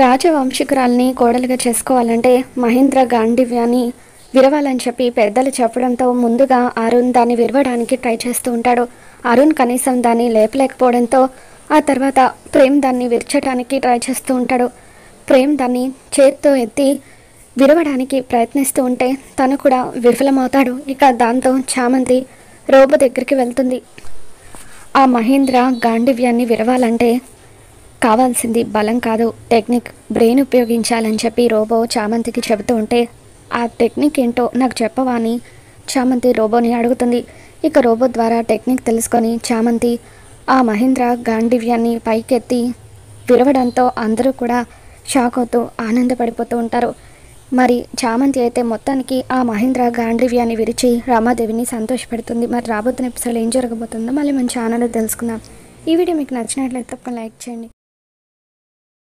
రాజవంశికురాల్ని కోడలుగా చేసుకోవాలంటే మహేంద్ర గాంధీవ్యాన్ని విరవాలని చెప్పి పెద్దలు చెప్పడంతో ముందుగా అరుణ్ దాన్ని విరవడానికి ట్రై చేస్తూ ఉంటాడు. అరుణ్ కనీసం దాన్ని లేపలేకపోవడంతో ఆ తర్వాత ప్రేమ్ దాన్ని విరచడానికి ట్రై చేస్తూ ఉంటాడు. ప్రేమ్ దాన్ని చేత్తో ఎత్తి విరవడానికి ప్రయత్నిస్తూ ఉంటే తను కూడా విఫలమవుతాడు. ఇక దాంతో చామంతి రోబో దగ్గరికి వెళ్తుంది. ఆ మహేంద్ర గాంధీవ్యాన్ని విరవాలంటే కావాల్సింది బలం కాదు, టెక్నిక్, బ్రెయిన్ ఉపయోగించాలని చెప్పి రోబో చామంతికి చెబుతూ ఉంటే ఆ టెక్నిక్ ఏంటో నాకు చెప్పవా అని చామంతి రోబోని అడుగుతుంది. ఇక రోబో ద్వారా టెక్నిక్ తెలుసుకొని చామంతి ఆ మహేంద్ర గాంధీవ్యాన్ని పైకెత్తి విరవడంతో అందరూ కూడా షాక్ అవుతూ ఆనందపడిపోతూ ఉంటారు. మరి చామంతి అయితే మొత్తానికి ఆ మహేంద్ర గాంధీవ్యాన్ని విరిచి రమాదేవిని సంతోషపెడుతుంది. మరి రాబోతున్న ఎపిసోడ్ ఏం జరగబోతుందో మళ్ళీ మన ఛానల్లో తెలుసుకుందాం. ఈ వీడియో మీకు నచ్చినట్లయితే తప్పకుండా లైక్ చేయండి.